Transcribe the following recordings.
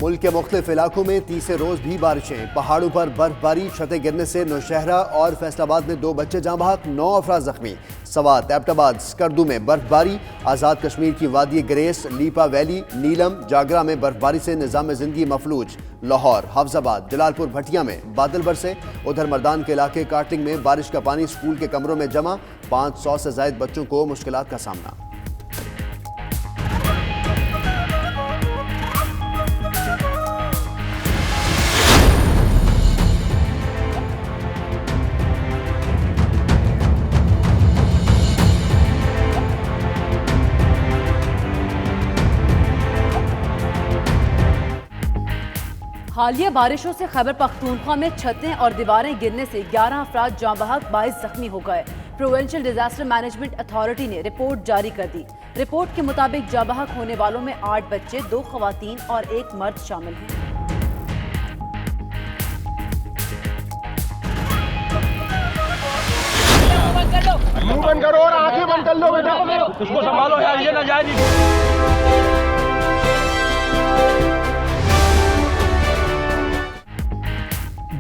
ملک کے مختلف علاقوں میں تیسرے روز بھی بارشیں، پہاڑوں پر برف باری، چھتیں گرنے سے نوشہرہ اور فیصل آباد میں 2 بچے جاں بحق، 9 افراد زخمی۔ سوات، ایبٹ آباد، سکردو میں برف باری، آزاد کشمیر کی وادی گریس، لیپا ویلی، نیلم، جاگرا میں برف باری سے نظام زندگی مفلوج۔ لاہور، حافظ آباد، جلال پور بھٹیا میں بادل برسے، ادھر مردان کے علاقے کاٹنگ میں بارش کا پانی اسکول کے کمروں میں جمع، 500 سے زائد بچوں کو مشکلات کا سامنا۔ حالیہ بارشوں سے خیبر پختونخوا میں چھتیں اور دیواریں گرنے سے 11 افراد جاں بحق، 22 زخمی ہو گئے۔ پروونشل ڈیزاسٹر مینجمنٹ اتھارٹی نے رپورٹ جاری کر دی۔ رپورٹ کے مطابق جاں بحق ہونے والوں میں 8 بچے، 2 خواتین اور 1 مرد شامل ہیں۔ منہ بند کرو اور آنکھیں بند کر لو بیٹا، اس کو سنبھالو یار، یہ نہ جائے نہیں۔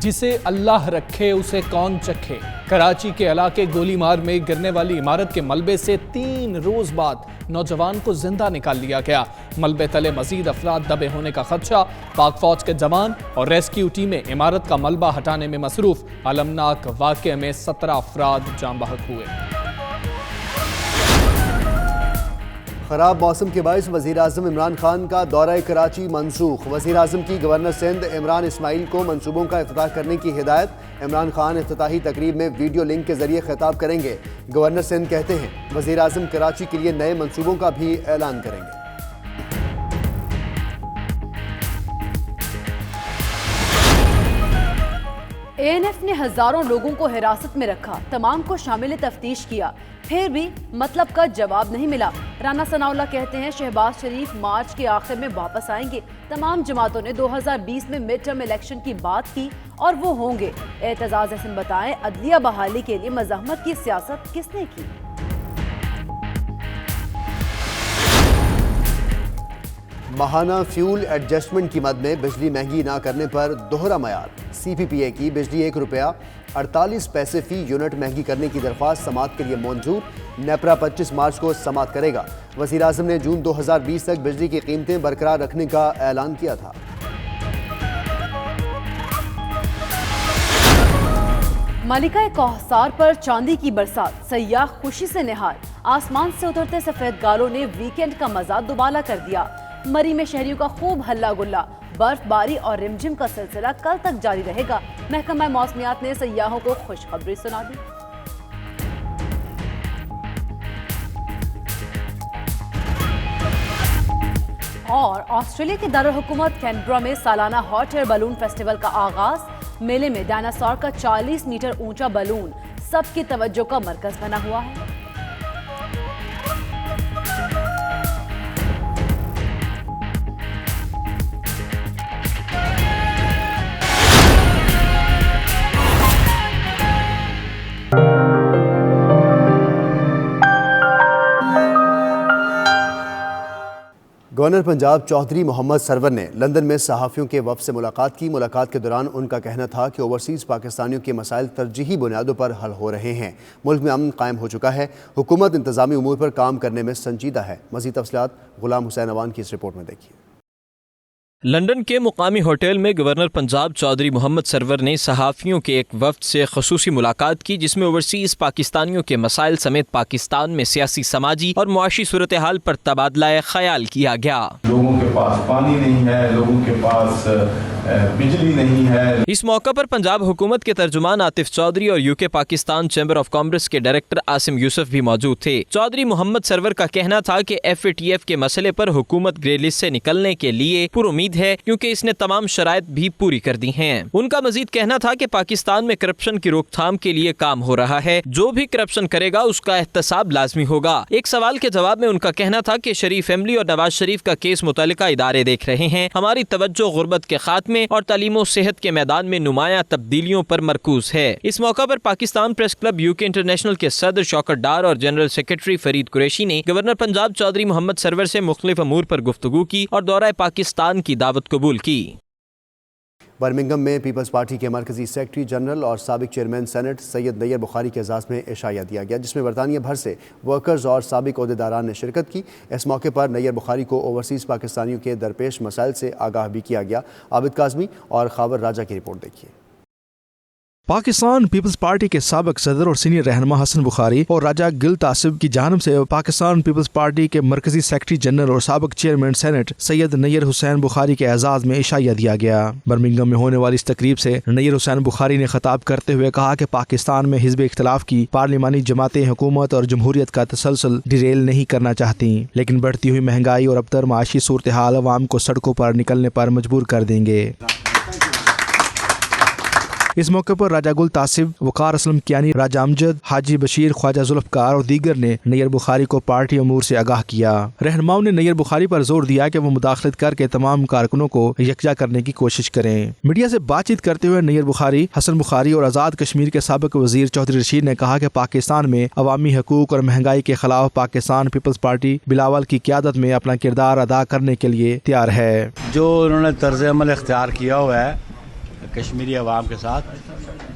جسے اللہ رکھے اسے کون چکھے۔ کراچی کے علاقے گولی مار میں گرنے والی عمارت کے ملبے سے 3 روز بعد نوجوان کو زندہ نکال لیا گیا۔ ملبے تلے مزید افراد دبے ہونے کا خدشہ، پاک فوج کے جوان اور ریسکیو ٹیمیں عمارت کا ملبہ ہٹانے میں مصروف۔ المناک واقعے میں 17 افراد جاں بحق ہوئے۔ خراب موسم کے باعث وزیراعظم عمران خان کا دورہ کراچی منسوخ۔ وزیراعظم کی گورنر سندھ عمران اسماعیل کو منصوبوں کا افتتاح کرنے کی ہدایت۔ عمران خان افتتاحی تقریب میں ویڈیو لنک کے ذریعے خطاب کریں گے۔ گورنر سندھ کہتے ہیں وزیراعظم کراچی کے لیے نئے منصوبوں کا بھی اعلان کریں گے۔ ANF نے ہزاروں لوگوں کو حراست میں رکھا، تمام کو شامل تفتیش کیا، پھر بھی مطلب کا جواب نہیں ملا۔ رانا ثناء اللہ کہتے ہیں شہباز شریف مارچ کے آخر میں واپس آئیں گے۔ تمام جماعتوں نے 2020 میں مڈ ٹرم الیکشن کی بات کی اور وہ ہوں گے۔ اعتزاز احسن بتائیں عدلیہ بحالی کے لیے مزاحمت کی سیاست کس نے کی؟ ماہانہ فیول ایڈجسٹمنٹ کی مد میں بجلی مہنگی نہ کرنے پر دوہرا معیار۔ سی پی پی اے کی بجلی 1 روپیہ 48 پیسے فی یونٹ مہنگی کرنے کی درخواست سماعت کے لیے منظور۔ نیپرا 25 مارچ کو سماعت کرے گا۔ وزیراعظم نے جون 2020 تک بجلی کی قیمتیں برقرار رکھنے کا اعلان کیا تھا۔ ملکہ کوہسار پر چاندی کی برسات، سیاح خوشی سے نہال۔ آسمان سے اترتے سفید گالوں نے ویکینڈ کا مزہ دوبالا کر دیا۔ مری میں شہریوں کا خوب ہلا گلا۔ برف باری اور رمجم کا سلسلہ کل تک جاری رہے گا۔ محکمہ موسمیات نے سیاحوں کو خوشخبری سنا دی۔ اور آسٹریلیا کے دارالحکومت کینبرا میں سالانہ ہاٹ ایئر بیلون فیسٹیول کا آغاز۔ میلے میں ڈائناسور کا 40 میٹر اونچا بیلون سب کی توجہ کا مرکز بنا ہوا ہے۔ گورنر پنجاب چودھری محمد سرور نے لندن میں صحافیوں کے وفد سے ملاقات کی۔ ملاقات کے دوران ان کا کہنا تھا کہ اوورسیز پاکستانیوں کے مسائل ترجیحی بنیادوں پر حل ہو رہے ہیں۔ ملک میں امن قائم ہو چکا ہے۔ حکومت انتظامی امور پر کام کرنے میں سنجیدہ ہے۔ مزید تفصیلات غلام حسین اوان کی اس رپورٹ میں دیکھیے۔ لندن کے مقامی ہوٹل میں گورنر پنجاب چودھری محمد سرور نے صحافیوں کے ایک وفد سے خصوصی ملاقات کی، جس میں اوورسیز پاکستانیوں کے مسائل سمیت پاکستان میں سیاسی، سماجی اور معاشی صورتحال پر تبادلہ خیال کیا گیا۔ لوگوں کے پاس پانی نہیں ہے، لوگوں کے پاس بجلی نہیں ہے۔ اس موقع پر پنجاب حکومت کے ترجمان عاطف چودھری اور UK Pakistan chamber of commerce کے ڈائریکٹر عاصم یوسف بھی موجود تھے۔ چودھری محمد سرور کا کہنا تھا کہ FATF کے مسئلے پر حکومت گرے لسٹ سے نکلنے کے لیے پر امید ہے، کیونکہ اس نے تمام شرائط بھی پوری کر دی ہیں۔ ان کا مزید کہنا تھا کہ پاکستان میں کرپشن کی روک تھام کے لیے کام ہو رہا ہے، جو بھی کرپشن کرے گا اس کا احتساب لازمی ہوگا۔ ایک سوال کے جواب میں ان کا کہنا تھا کہ شریف فیملی اور نواز شریف کا کیس متعلقہ ادارے دیکھ رہے ہیں، ہماری توجہ غربت کے خاتمے میں اور تعلیم و صحت کے میدان میں نمایاں تبدیلیوں پر مرکوز ہے۔ اس موقع پر Pakistan press club UK international کے صدر شوکت ڈار اور جنرل سیکرٹری فرید قریشی نے گورنر پنجاب چودھری محمد سرور سے مختلف امور پر گفتگو کی اور دورہ پاکستان کی دعوت قبول کی۔ برمنگھم میں پیپلز پارٹی کے مرکزی سیکرٹری جنرل اور سابق چیئرمین سینٹ سید نیر بخاری کے اعزاز میں عشائیہ دیا گیا، جس میں برطانیہ بھر سے ورکرز اور سابق عہدیداران نے شرکت کی۔ اس موقع پر نیر بخاری کو اوورسیز پاکستانیوں کے درپیش مسائل سے آگاہ بھی کیا گیا۔ عابد کاظمی اور خاور راجہ کی رپورٹ دیکھیے۔ پاکستان پیپلز پارٹی کے سابق صدر اور سینئر رہنما حسن بخاری اور راجہ گل تاسب کی جانب سے پاکستان پیپلز پارٹی کے مرکزی سیکرٹری جنرل اور سابق چیئرمین سینٹ سید نیر حسین بخاری کے اعزاز میں عشائیہ دیا گیا۔ برمنگھم میں ہونے والی اس تقریب سے نیر حسین بخاری نے خطاب کرتے ہوئے کہا کہ پاکستان میں حزب اختلاف کی پارلیمانی جماعتیں حکومت اور جمہوریت کا تسلسل ڈیریل نہیں کرنا چاہتی، لیکن بڑھتی ہوئی مہنگائی اور ابتر معاشی صورتحال عوام کو سڑکوں پر نکلنے پر مجبور کر دیں گے۔ اس موقع پر راجہ گل تاسب، وقار اسلم کیانی، راجہ امجد، حاجی بشیر، خواجہ ذوالفقار اور دیگر نے نیر بخاری کو پارٹی امور سے آگاہ کیا۔ رہنماؤں نے نیر بخاری پر زور دیا کہ وہ مداخلت کر کے تمام کارکنوں کو یکجا کرنے کی کوشش کریں۔ میڈیا سے بات چیت کرتے ہوئے نیر بخاری، حسن بخاری اور آزاد کشمیر کے سابق وزیر چودھری رشید نے کہا کہ پاکستان میں عوامی حقوق اور مہنگائی کے خلاف پاکستان پیپلز پارٹی بلاول کی قیادت میں اپنا کردار ادا کرنے کے لیے تیار ہے۔ جو انہوں نے طرز عمل اختیار کیا ہوا ہے کشمیری عوام کے ساتھ،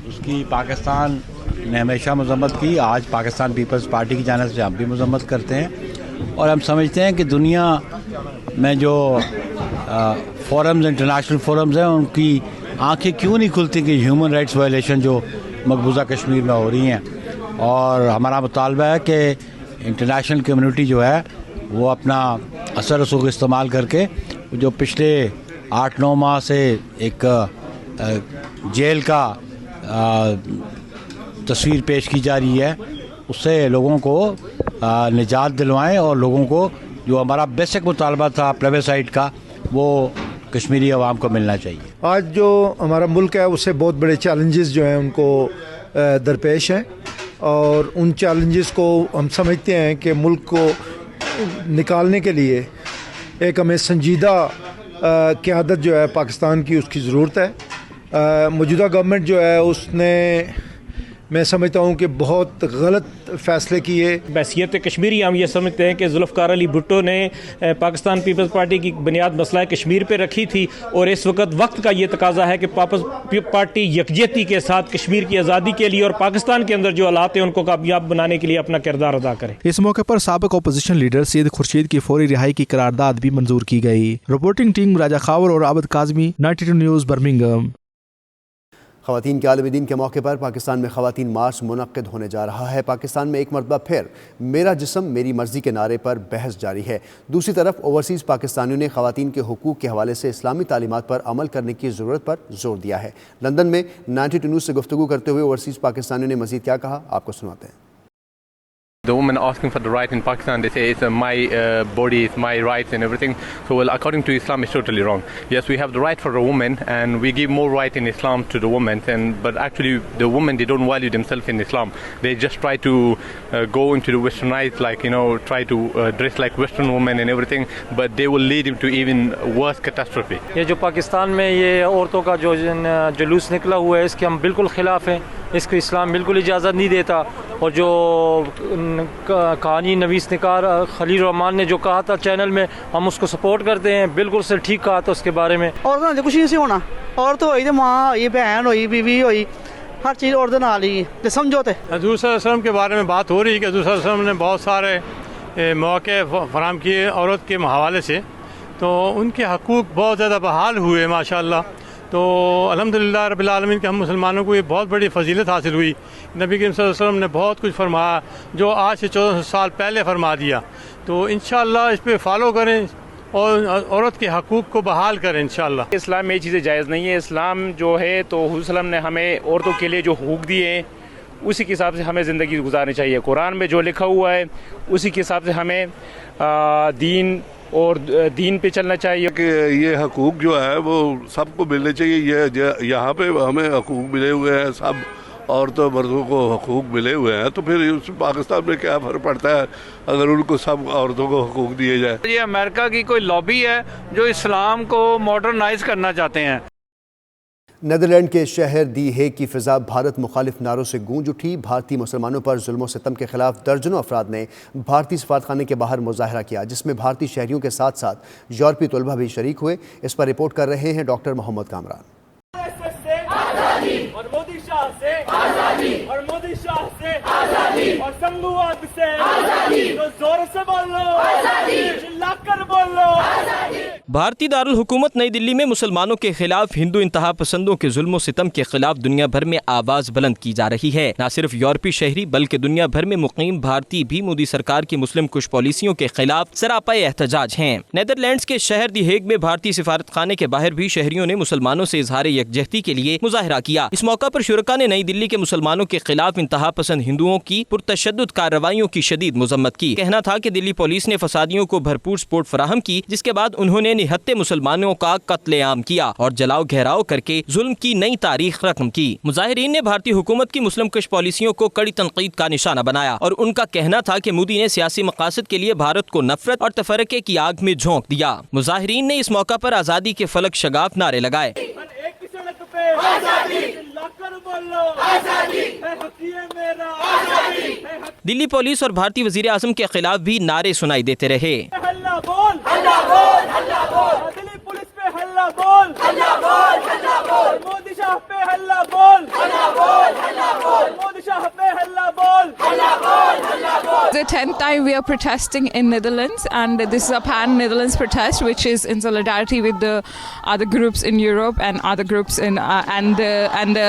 اس کی پاکستان نے ہمیشہ مذمت کی، آج پاکستان پیپلز پارٹی کی جانب سے ہم بھی مذمت کرتے ہیں، اور ہم سمجھتے ہیں کہ دنیا میں جو فورمز انٹرنیشنل فورمز ہیں ان کی آنکھیں کیوں نہیں کھلتی کہ ہیومن رائٹس وائلیشن جو مقبوضہ کشمیر میں ہو رہی ہیں، اور ہمارا مطالبہ ہے کہ انٹرنیشنل کمیونٹی جو ہے وہ اپنا اثر رسوخ استعمال کر کے جو پچھلے 8-9 ماہ سے ایک جیل کا تصویر پیش کی جا رہی ہے، اس سے لوگوں کو نجات دلوائیں اور لوگوں کو جو ہمارا بیسک مطالبہ تھا پلیبیسائٹ کا وہ کشمیری عوام کو ملنا چاہیے۔ آج جو ہمارا ملک ہے اس سے بہت بڑے چیلنجز جو ہیں ان کو درپیش ہیں، اور ان چیلنجز کو ہم سمجھتے ہیں کہ ملک کو نکالنے کے لیے ایک ہمیں سنجیدہ قیادت جو ہے پاکستان کی اس کی ضرورت ہے۔ موجودہ گورنمنٹ جو ہے اس نے، میں سمجھتا ہوں کہ بہت غلط فیصلے کیے۔ بحیثیت کشمیری ہم یہ سمجھتے ہیں کہ ذوالفقار علی بھٹو نے پاکستان پیپلز پارٹی کی بنیاد مسئلہ کشمیر پہ رکھی تھی، اور اس وقت کا یہ تقاضا ہے کہ پیپلز پارٹی یکجہتی کے ساتھ کشمیر کی آزادی کے لیے اور پاکستان کے اندر جو حالات ہیں ان کو کامیاب بنانے کے لیے اپنا کردار ادا کرے۔ اس موقع پر سابق اپوزیشن لیڈر سید خورشید کی فوری رہائی کی قرارداد بھی منظور کی گئی۔ رپورٹنگ ٹیم راجہ خاور اور عابد کاظمی، 92 نیوز برمنگھم۔ خواتین کے عالمی دن کے موقع پر پاکستان میں خواتین مارچ منعقد ہونے جا رہا ہے۔ پاکستان میں ایک مرتبہ پھر میرا جسم میری مرضی کے نعرے پر بحث جاری ہے۔ دوسری طرف اوورسیز پاکستانیوں نے خواتین کے حقوق کے حوالے سے اسلامی تعلیمات پر عمل کرنے کی ضرورت پر زور دیا ہے۔ لندن میں 92 نیوز سے گفتگو کرتے ہوئے اوورسیز پاکستانیوں نے مزید کیا کہا، آپ کو سناتے ہیں۔ The women asking for the right in Pakistan, they say it's my body, it's my rights and everything. So well, according to Islam, it's totally wrong. Yes, we have the right for a woman, and we give more right in Islam to the women. But actually, the women, they don't value themselves in Islam. They just try to go into the westernized, like try to dress like Western women and everything. But they will lead into even worse catastrophe. یہ جو پاکستان میں یہ عورتوں کا جو جلوس نکلا ہوا ہے، اس کے ہم بالکل خلاف ہیں۔ اس کو اسلام بالکل اجازت نہیں دیتا، اور جو کہانی نویس نگار خلیل الرحمان نے جو کہا تھا چینل میں، ہم اس کو سپورٹ کرتے ہیں، بالکل سے ٹھیک کہا تھا اس کے بارے میں۔ عورتوں نے کچھ نہیں سی ہونا، عورت ہوئی تو ماں ہوئی، بہن ہوئی، بیوی ہوئی، ہر چیز عورت نال ہی سمجھوتے۔ حضور صلی اللہ علیہ وسلم کے بارے میں بات ہو رہی ہے کہ حضور صلی اللہ علیہ وسلم نے بہت سارے مواقع فراہم کیے عورت کے حوالے سے، تو ان کے حقوق بہت زیادہ بحال ہوئے ماشاءاللہ۔ تو الحمدللہ رب العالمین کہ ہم مسلمانوں کو یہ بہت بڑی فضیلت حاصل ہوئی۔ نبی کریم صلی اللہ علیہ وسلم نے بہت کچھ فرمایا جو آج سے 1400 سال پہلے فرما دیا، تو انشاءاللہ اس پہ فالو کریں اور عورت کے حقوق کو بحال کریں انشاءاللہ۔ اسلام میں یہ چیزیں جائز نہیں ہے۔ اسلام جو ہے تو حضور صلی اللہ علیہ وسلم نے ہمیں عورتوں کے لیے جو حقوق دیے ہیں اسی کے حساب سے ہمیں زندگی گزارنی چاہیے۔ قرآن میں جو لکھا ہوا ہے اسی کے حساب سے ہمیں دین اور دین پہ چلنا چاہیے کہ یہ حقوق جو ہے وہ سب کو ملنے چاہیے۔ یہ یہاں پہ ہمیں حقوق ملے ہوئے ہیں، سب عورتوں مردوں کو حقوق ملے ہوئے ہیں، تو پھر پاکستان میں کیا فرق پڑتا ہے اگر ان کو سب عورتوں کو حقوق دیے جائے۔ یہ امریکہ کی کوئی لابی ہے جو اسلام کو ماڈرنائز کرنا چاہتے ہیں۔ نیدرلینڈ کے شہر دی ہیگ کی فضا بھارت مخالف نعروں سے گونج اٹھی۔ بھارتی مسلمانوں پر ظلم و ستم کے خلاف درجنوں افراد نے بھارتی سفارتخانے کے باہر مظاہرہ کیا، جس میں بھارتی شہریوں کے ساتھ ساتھ یورپی طلبہ بھی شریک ہوئے۔ اس پر رپورٹ کر رہے ہیں ڈاکٹر محمد کامران۔ اور مودی شاہ سے آزادی، اور مودی شاہ سے آزادی، اور سنگواد سے آزادی، تو زور سے بولو آزادی، چلا کر بولو آزادی۔ بھارتی دارالحکومت نئی دلی میں مسلمانوں کے خلاف ہندو انتہا پسندوں کے ظلم و ستم کے خلاف دنیا بھر میں آواز بلند کی جا رہی ہے۔ نہ صرف یورپی شہری بلکہ دنیا بھر میں مقیم بھارتی بھی مودی سرکار کی مسلم کش پالیسیوں کے خلاف سراپا احتجاج ہیں۔ نیدرلینڈز کے شہر دی ہیگ میں بھارتی سفارتخانے کے باہر بھی شہریوں نے مسلمانوں سے اظہار یکجہتی کے لیے مظاہرہ کیا۔ اس موقع پر شرکاء نے نئی دلی کے مسلمانوں کے خلاف انتہا پسند ہندوؤں کی پرتشدد کارروائیوں کی شدید مذمت کی۔ کہنا تھا کہ دلی پولیس نے فسادیوں کو بھرپور سپورٹ فراہم کی، جس کے بعد انہوں نے نہتے مسلمانوں کا قتل عام کیا اور جلاؤ گھیراؤ کر کے ظلم کی نئی تاریخ رقم کی۔ مظاہرین نے بھارتی حکومت کی مسلم کش پالیسیوں کو کڑی تنقید کا نشانہ بنایا اور ان کا کہنا تھا کہ مودی نے سیاسی مقاصد کے لیے بھارت کو نفرت اور تفرقے کی آگ میں جھونک دیا۔ مظاہرین نے اس موقع پر آزادی کے فلک شگاف نعرے لگائے۔ دلی پولیس اور بھارتی وزیر اعظم کے خلاف بھی نعرے سنائی دیتے رہے۔ دلی پولیس پہ ہلہ بول، مودی شاہ پہ ہلہ بول، مودی شاہ پہ ہلہ بول۔ The 10th time we are protesting in Netherlands, and this is a pan-Netherlands protest which is in solidarity with the other groups in Europe and other groups in and the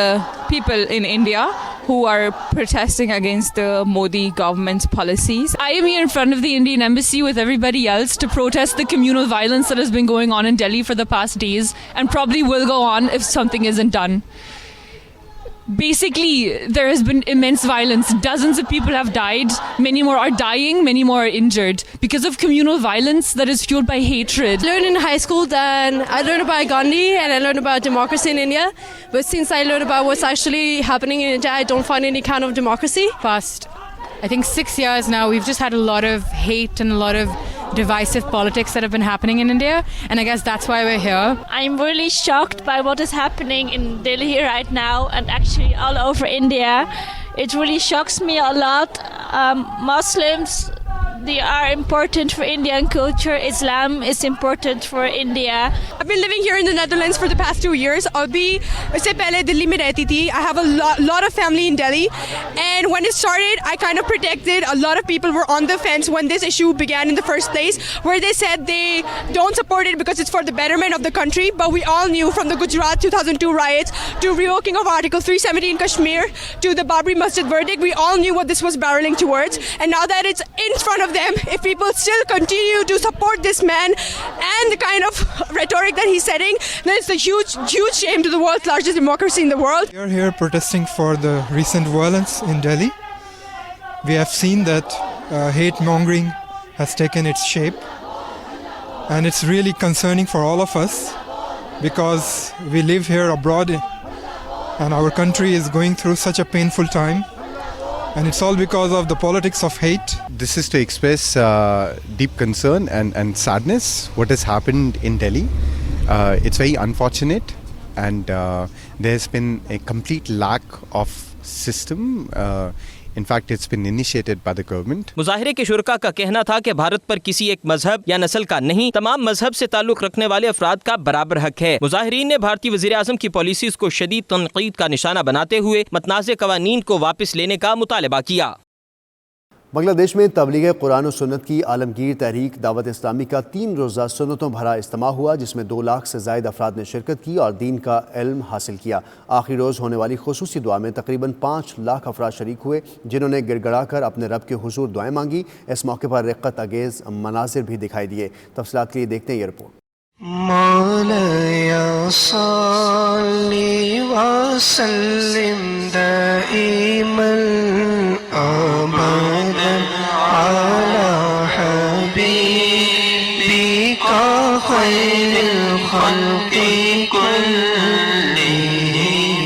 people in India who are protesting against the Modi government's policies. I am here in front of the Indian embassy with everybody else to protest the communal violence that has been going on in Delhi for the past days and probably will go on if something isn't done. Basically, there has been immense violence. Dozens of people have died. Many more are dying. Many more are injured because of communal violence that is fueled by hatred. I learned in high school that I learned about Gandhi and I learned about democracy in India. But since I learned about what's actually happening in India, I don't find any kind of democracy. Past, I think 6 years now, we've just had a lot of hate and a lot of divisive politics that have been happening in India, and I guess that's why we're here. I'm really shocked by what is happening in Delhi right now and actually all over India. It really shocks me a lot. Muslims, they are important for Indian culture. Islam is important for India. I've been living here in the Netherlands for the past 2 years. Abhi usse pehle Delhi mein rehti thi. I have a lot of family in Delhi, and when it started, I kind of predicted. A lot of people were on the fence when this issue began in the first place, where they said they don't support it because it's for the betterment of the country. But we all knew from the Gujarat 2002 riots to revoking of Article 370 in Kashmir to the Babri Masjid verdict, we all knew what this was barreling towards. And now that it's in front of them, if people still continue to support this man and the kind of rhetoric that he's setting, then it's a huge shame to the world's largest democracy in the world. We are here protesting for the recent violence in Delhi. We have seen that hate mongering has taken its shape, and it's really concerning for all of us because we live here abroad and our country is going through such a painful time. And it's all because of the politics of hate. This is to express deep concern and sadness what has happened in Delhi. It's very unfortunate, and there's been a complete lack of system. In fact, it's been initiated by the government. مظاہرے کے شرکاء کا کہنا تھا کہ بھارت پر کسی ایک مذہب یا نسل کا نہیں، تمام مذہب سے تعلق رکھنے والے افراد کا برابر حق ہے۔ مظاہرین نے بھارتی وزیر اعظم کی پالیسیز کو شدید تنقید کا نشانہ بناتے ہوئے متنازع قوانین کو واپس لینے کا مطالبہ کیا۔ بنگلہ دیش میں تبلیغ قرآن و سنت کی عالمگیر تحریک دعوت اسلامی کا 3 روزہ سنتوں بھرا اجتماع ہوا، جس میں 2 لاکھ سے زائد افراد نے شرکت کی اور دین کا علم حاصل کیا۔ آخری روز ہونے والی خصوصی دعا میں تقریباً 5 لاکھ افراد شریک ہوئے، جنہوں نے گڑ گڑا کر اپنے رب کے حضور دعائیں مانگی۔ اس موقع پر رقت انگیز مناظر بھی دکھائی دیے۔ تفصیلات کے لیے دیکھتے ہیں یہ رپورٹ۔ مولایا صلی وسلم دائما ابدا علی حبیبک خیر الخلق کلہم۔